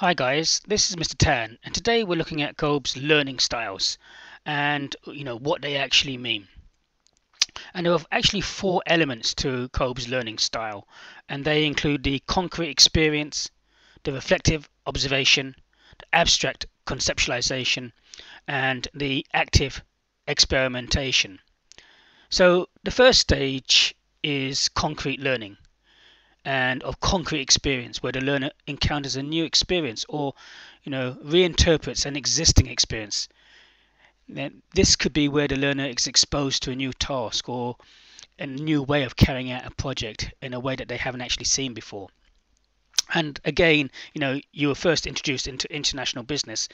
Hi guys, this is Mr. Tan, and today we're looking at Kolb's learning styles and what they actually mean. And there are actually four elements to Kolb's learning style, and they include the concrete experience, the reflective observation, the abstract conceptualization, and the active experimentation. So the first stage is concrete learning and of concrete experience, where the learner encounters a new experience or reinterprets an existing experience. This could be where the learner is exposed to a new task or a new way of carrying out a project in a way that they haven't actually seen before. And again, you were first introduced into international business,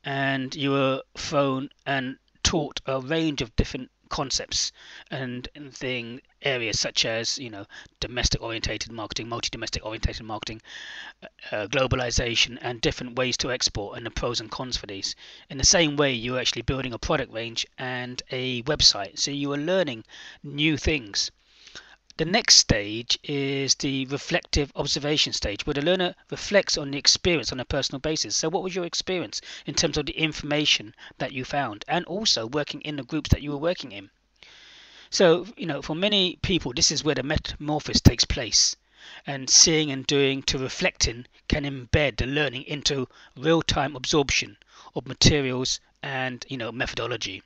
and you were thrown and taught a range of different concepts and thing areas such as domestic orientated marketing, multi-domestic orientated marketing, globalization, and different ways to export and the pros and cons for these. In the same way, you're actually building a product range and a website, so you are learning new things. The next stage is the reflective observation stage, where the learner reflects on the experience on a personal basis. So what was your experience in terms of the information that you found, and also working in the groups that you were working in? So, for many people, this is where the metamorphosis takes place, and seeing and doing to reflecting can embed the learning into real-time absorption of materials and methodology.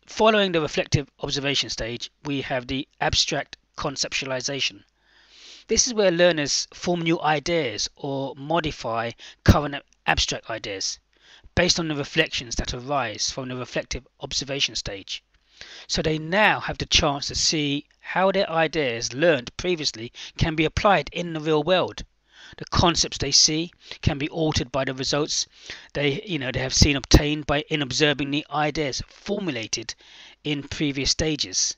Following the reflective observation stage, we have the abstract conceptualization. This is where learners form new ideas or modify current abstract ideas based on the reflections that arise from the reflective observation stage. So they now have the chance to see how their ideas learned previously can be applied in the real world. The concepts they see can be altered by the results they have seen obtained in observing the ideas formulated in previous stages.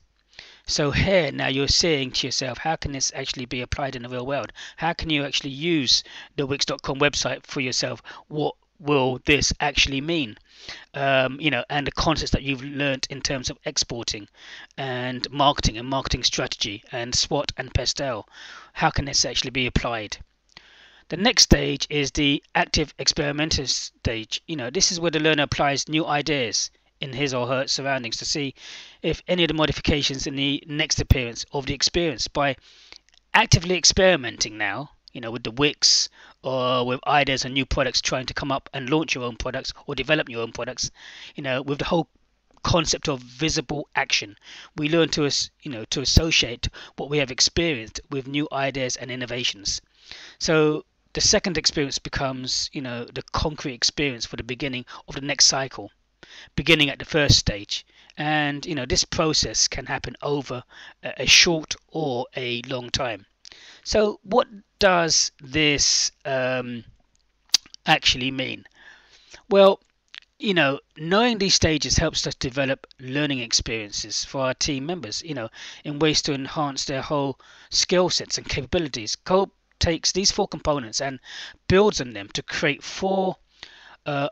So here now you're saying to yourself, how can this actually be applied in the real world? How can you actually use the Wix.com website for yourself? What will this actually mean? And the concepts that you've learnt in terms of exporting and marketing strategy and SWOT and PESTEL. How can this actually be applied? The next stage is the active experimenter stage. This is where the learner applies new ideas in his or her surroundings to see if any of the modifications in the next appearance of the experience by actively experimenting now, with the Wix or with ideas and new products, trying to come up and launch your own products or develop your own products, with the whole concept of visible action. We learn to associate what we have experienced with new ideas and innovations. So the second experience becomes, the concrete experience for the beginning of the next cycle, beginning at the first stage. And, this process can happen over a short or a long time. So what does this actually mean? Well, knowing these stages helps us develop learning experiences for our team members, in ways to enhance their whole skill sets and capabilities. Kolb takes these four components and builds on them to create four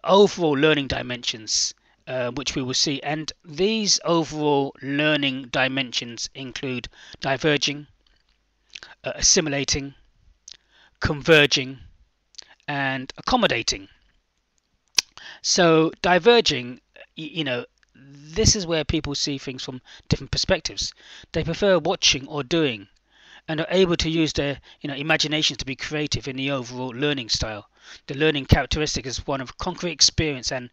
overall learning dimensions, which we will see. And these overall learning dimensions include diverging, assimilating, converging, and accommodating. So diverging, this is where people see things from different perspectives. They prefer watching or doing, and are able to use their imaginations to be creative in the overall learning style. The learning characteristic is one of concrete experience and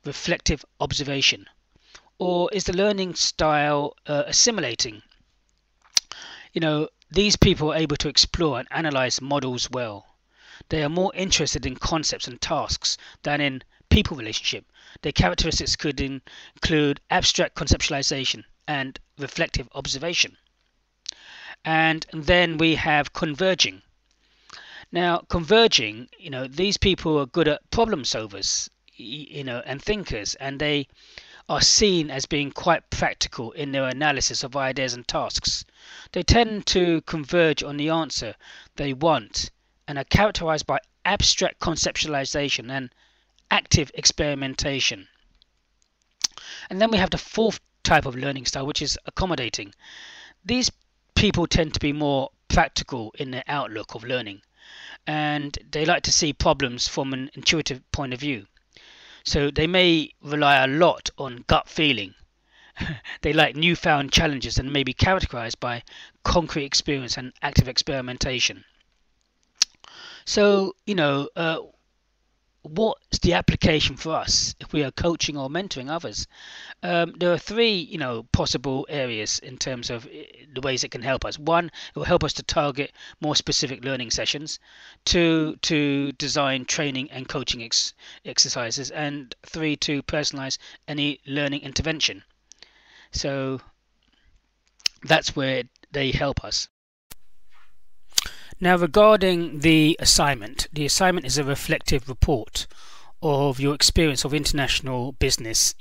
reflective observation. Or is the learning style assimilating? These people are able to explore and analyze models well. They are more interested in concepts and tasks than in people relationship. Their characteristics could include abstract conceptualization and reflective observation. And then we have converging. Now, converging, these people are good at problem solvers, and thinkers, and they are seen as being quite practical in their analysis of ideas and tasks. They tend to converge on the answer they want and are characterized by abstract conceptualization and active experimentation. And then we have the fourth type of learning style, which is accommodating. These people tend to be more practical in their outlook of learning, and they like to see problems from an intuitive point of view. So they may rely a lot on gut feeling. They like newfound challenges and may be characterized by concrete experience and active experimentation. So, what's the application for us if we are coaching or mentoring others? There are three, possible areas in terms of the ways it can help us. One, it will help us to target more specific learning sessions. Two, to design training and coaching exercises. And three, to personalize any learning intervention. So that's where they help us. Now, regarding the assignment is a reflective report of your experience of international business,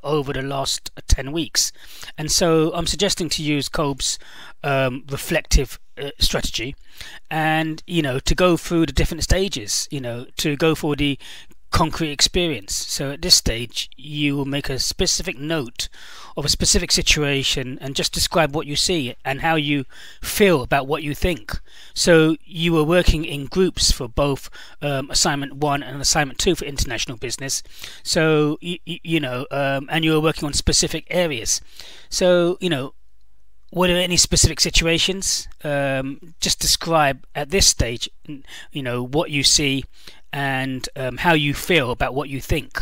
over the last 10 weeks. And so I'm suggesting to use Klob's reflective strategy, and, to go through the different stages, to go for the concrete experience. So at this stage, you will make a specific note of a specific situation and just describe what you see and how you feel about what you think. So you were working in groups for both assignment 1 and assignment 2 for international business. So and you were working on specific areas. So were there any specific situations? Just describe at this stage, what you see and how you feel about what you think.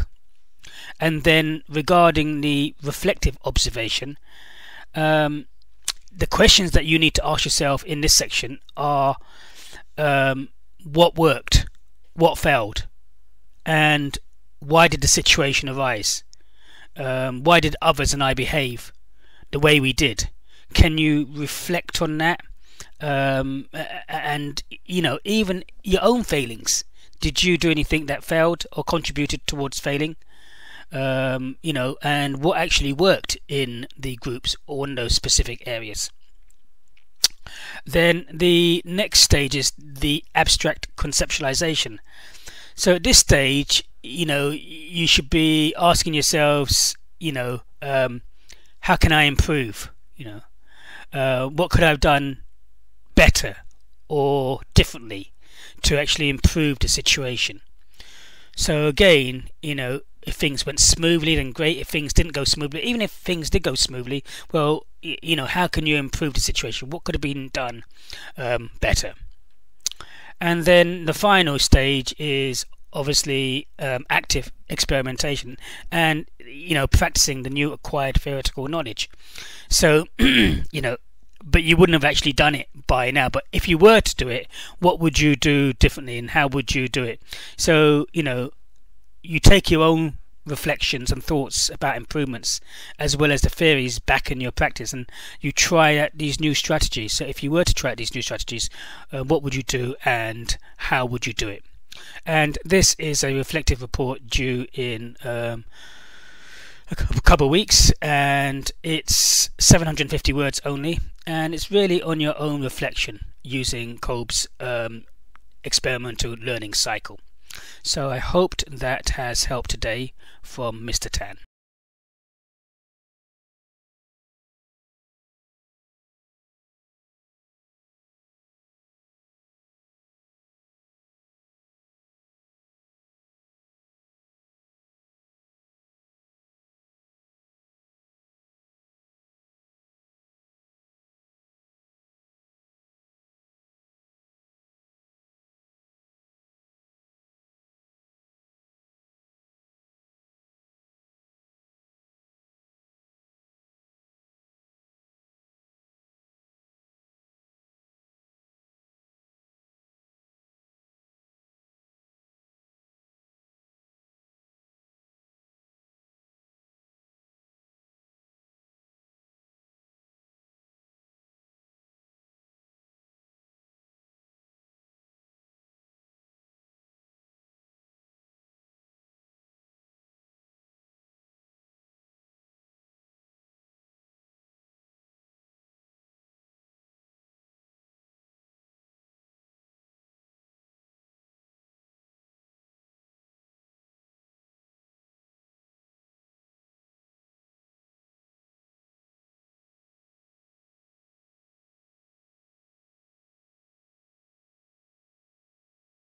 And then regarding the reflective observation, the questions that you need to ask yourself in this section are what worked, what failed, and why did the situation arise? Why did others and I behave the way we did? Can you reflect on that? And even your own failings. Did you do anything that failed or contributed towards failing? And what actually worked in the groups or in those specific areas. Then the next stage is the abstract conceptualization. So at this stage, you should be asking yourselves, how can I improve? What could I have done better or differently to actually improve the situation? So again, if things went smoothly, then great. If things didn't go smoothly, even if things did go smoothly, well, how can you improve the situation? What could have been done better? And then the final stage is obviously active experimentation and practicing the new acquired theoretical knowledge. So but you wouldn't have actually done it by now. But if you were to do it, what would you do differently and how would you do it? So, you take your own reflections and thoughts about improvements as well as the theories back in your practice, and you try out these new strategies. So if you were to try out these new strategies, what would you do and how would you do it? And this is a reflective report due in a couple of weeks, and it's 750 words only, and it's really on your own reflection using Klob's experimental learning cycle. So I hoped that has helped today from Mr. Tan.